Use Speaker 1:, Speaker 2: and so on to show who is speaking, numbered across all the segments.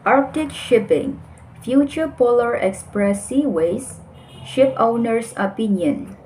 Speaker 1: Arctic shipping, future Polar Express Seaways, ship owners' opinion.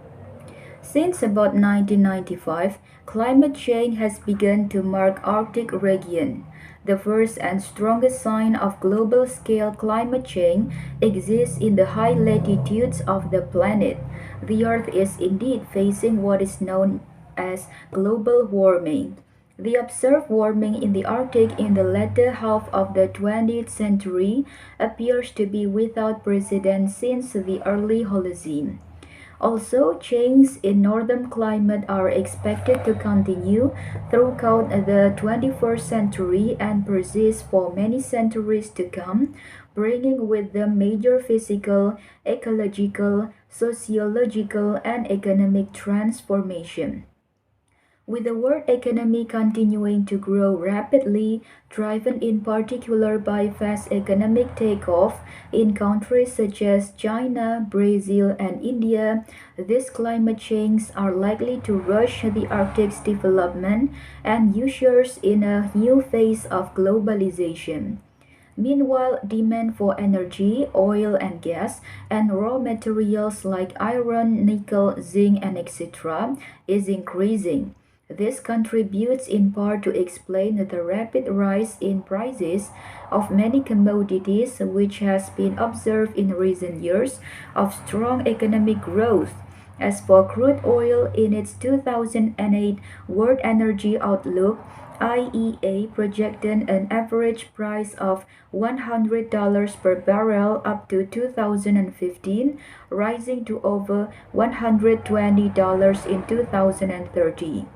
Speaker 1: Since about 1995, climate change has begun to mark Arctic region. The first and strongest sign of global-scale climate change exists in the high latitudes of the planet. The Earth is indeed facing what is known as global warming. The observed warming in the Arctic in the latter half of the 20th century appears to be without precedent since the early Holocene. Also, changes in northern climate are expected to continue throughout the 21st century and persist for many centuries to come, bringing with them major physical, ecological, sociological, and economic transformation. With the world economy continuing to grow rapidly, driven in particular by fast economic takeoff in countries such as China, Brazil, and India, these climate changes are likely to rush the Arctic's development and ushers in a new phase of globalization. Meanwhile, demand for energy, oil and gas, and raw materials like iron, nickel, zinc, and etc. is increasing. This contributes in part to explain the rapid rise in prices of many commodities which has been observed in recent years of strong economic growth. As for crude oil, in its 2008 World Energy Outlook, IEA projected an average price of $100 per barrel up to 2015, rising to over $120 in 2030.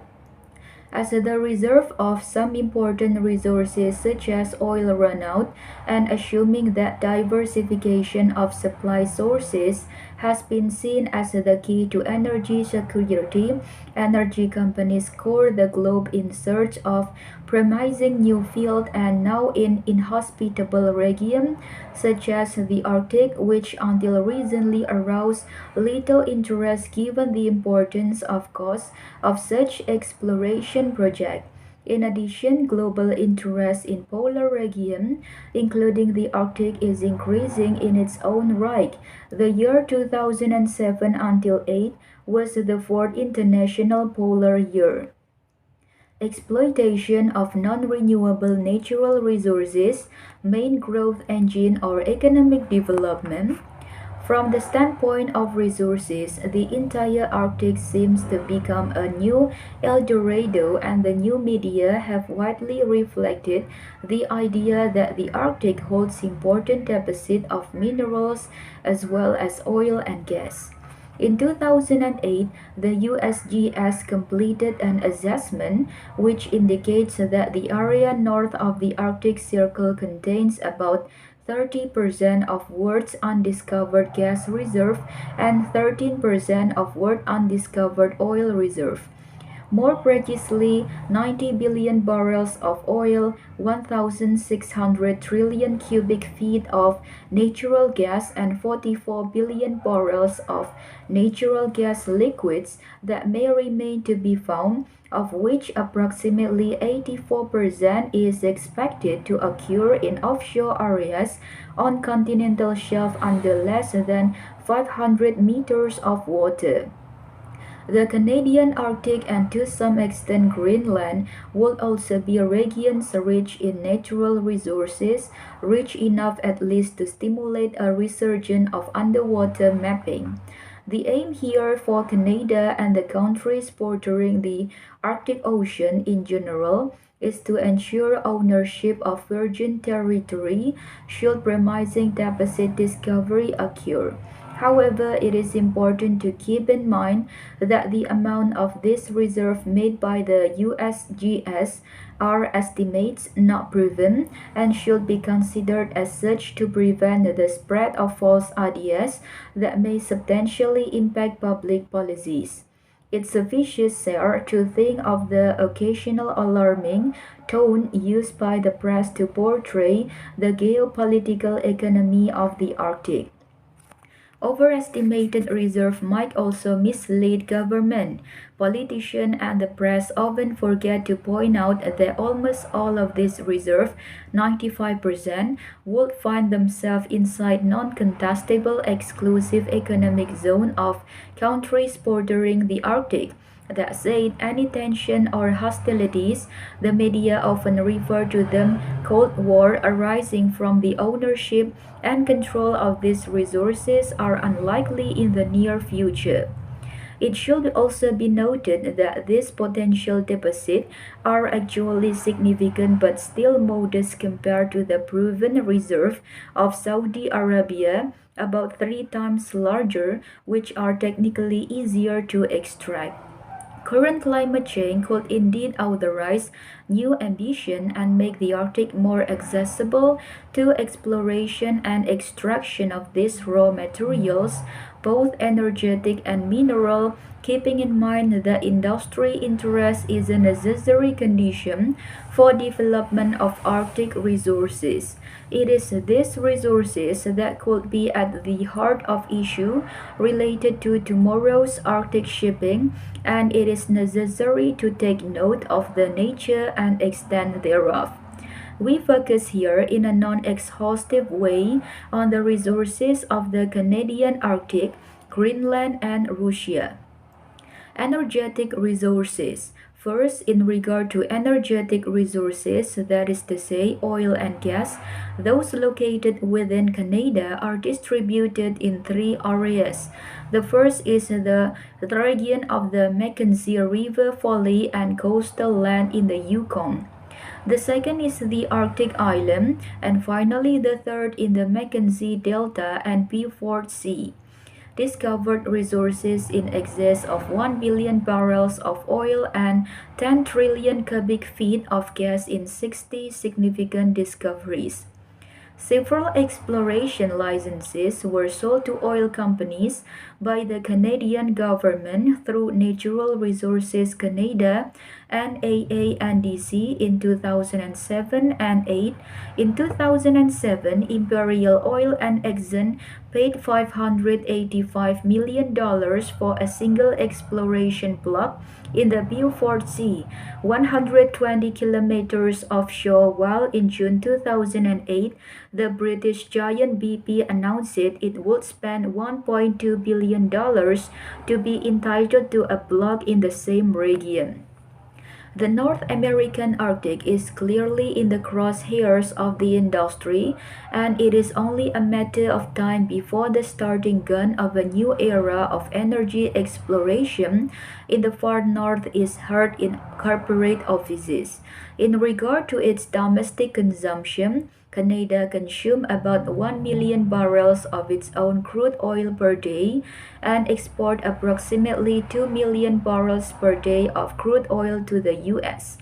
Speaker 1: As the reserve of some important resources such as oil run out, and assuming that diversification of supply sources has been seen as the key to energy security, energy companies scour the globe in search of promising new fields and now in inhospitable regions such as the Arctic, which until recently aroused little interest given the importance of cost of such exploration projects. In addition, global interest in polar region, including the Arctic, is increasing in its own right. The year 2007 until 8 was the fourth International Polar Year. Exploitation of non-renewable natural resources, main growth engine or economic development. From the standpoint of resources, the entire Arctic seems to become a new El Dorado, and the new media have widely reflected the idea that the Arctic holds important deposits of minerals as well as oil and gas. In 2008, the USGS completed an assessment which indicates that the area north of the Arctic Circle contains about 30% of world's undiscovered gas reserve and 13% of world undiscovered oil reserve. More precisely, 90 billion barrels of oil, 1,600 trillion cubic feet of natural gas, and 44 billion barrels of natural gas liquids that may remain to be found, of which approximately 84% is expected to occur in offshore areas on continental shelf under less than 500 meters of water. The Canadian Arctic and to some extent Greenland would also be regions rich in natural resources, rich enough at least to stimulate a resurgence of underwater mapping. The aim here for Canada and the countries bordering the Arctic Ocean in general is to ensure ownership of virgin territory should promising deposit discovery occur. However, it is important to keep in mind that the amount of this reserve made by the USGS are estimates not proven and should be considered as such to prevent the spread of false ideas that may substantially impact public policies. It suffices here to think of the occasional alarming tone used by the press to portray the geopolitical economy of the Arctic. Overestimated reserve might also mislead government. Politicians and the press often forget to point out that almost all of this reserve, 95%, would find themselves inside non-contestable exclusive economic zone of countries bordering the Arctic. That said, any tension or hostilities, the media often refer to them Cold War arising from the ownership and control of these resources are unlikely in the near future. It should also be noted that these potential deposits are actually significant but still modest compared to the proven reserve of Saudi Arabia, about 3 times larger, which are technically easier to extract. Current climate change could indeed authorize new ambition and make the Arctic more accessible to exploration and extraction of these raw materials, both energetic and mineral, keeping in mind that industry interest is a necessary condition for development of Arctic resources. It is these resources that could be at the heart of issue related to tomorrow's Arctic shipping, and it is necessary to take note of the nature and extent thereof. We focus here in a non-exhaustive way on the resources of the Canadian Arctic, Greenland, and Russia. Energetic resources. First, in regard to energetic resources, that is to say, oil and gas, those located within Canada are distributed in 3 areas. The first is the region of the Mackenzie River Valley and coastal land in the Yukon. The second is the Arctic Island, and finally the third in the Mackenzie Delta and Beaufort Sea. Discovered resources in excess of 1 billion barrels of oil and 10 trillion cubic feet of gas in 60 significant discoveries. Several exploration licenses were sold to oil companies by the Canadian government through Natural Resources Canada and NDC in 2007 and 8. In 2007, Imperial Oil and Exxon paid $585 million for a single exploration block in the Beaufort Sea, 120 kilometers offshore, while in June 2008, the British giant BP announced it would spend $1.2 billion to be entitled to a block in the same region. The North American Arctic is clearly in the crosshairs of the industry, and it is only a matter of time before the starting gun of a new era of energy exploration in the far north is heard in corporate offices. In regard to its domestic consumption, Canada consumes about 1 million barrels of its own crude oil per day and export approximately 2 million barrels per day of crude oil to the US.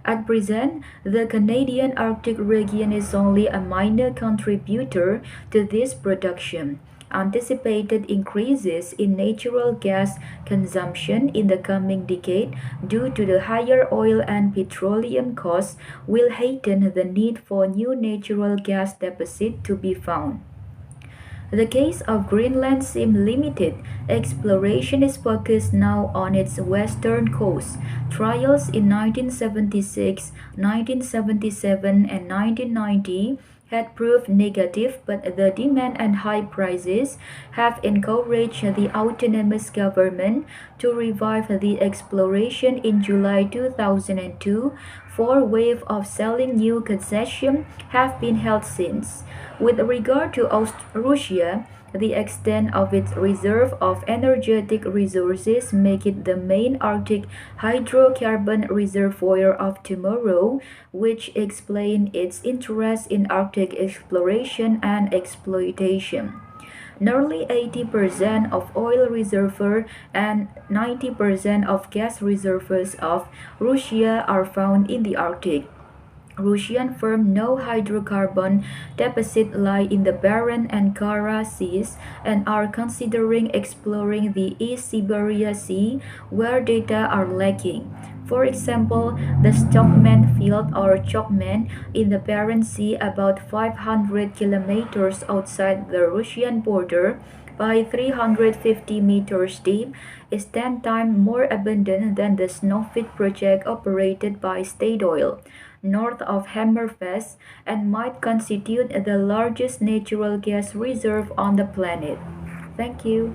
Speaker 1: At present, the Canadian Arctic region is only a minor contributor to this production. Anticipated increases in natural gas consumption in the coming decade due to the higher oil and petroleum costs will hasten the need for new natural gas deposits to be found. The case of Greenland seems limited. Exploration is focused now on its western coast. Trials in 1976, 1977, and 1990 had proved negative, but the demand and high prices have encouraged the autonomous government to revive the exploration. In July 2002, 4 waves of selling new concessions have been held since. With regard to Russia, the extent of its reserve of energetic resources make it the main Arctic hydrocarbon reservoir of tomorrow, which explains its interest in Arctic exploration and exploitation. Nearly 80% of oil reservoirs and 90% of gas reservoirs of Russia are found in the Arctic. Russian firms no hydrocarbon deposits lie in the Barents and Kara Seas and are considering exploring the East Siberia Sea, where data are lacking. For example, the Stockman field or Chokman in the Barents Sea, about 500 kilometers outside the Russian border, by 350 meters deep, is 10 times more abundant than the Snowfit project operated by State Oil, north of Hammerfest, and might constitute the largest natural gas reserve on the planet. Thank you.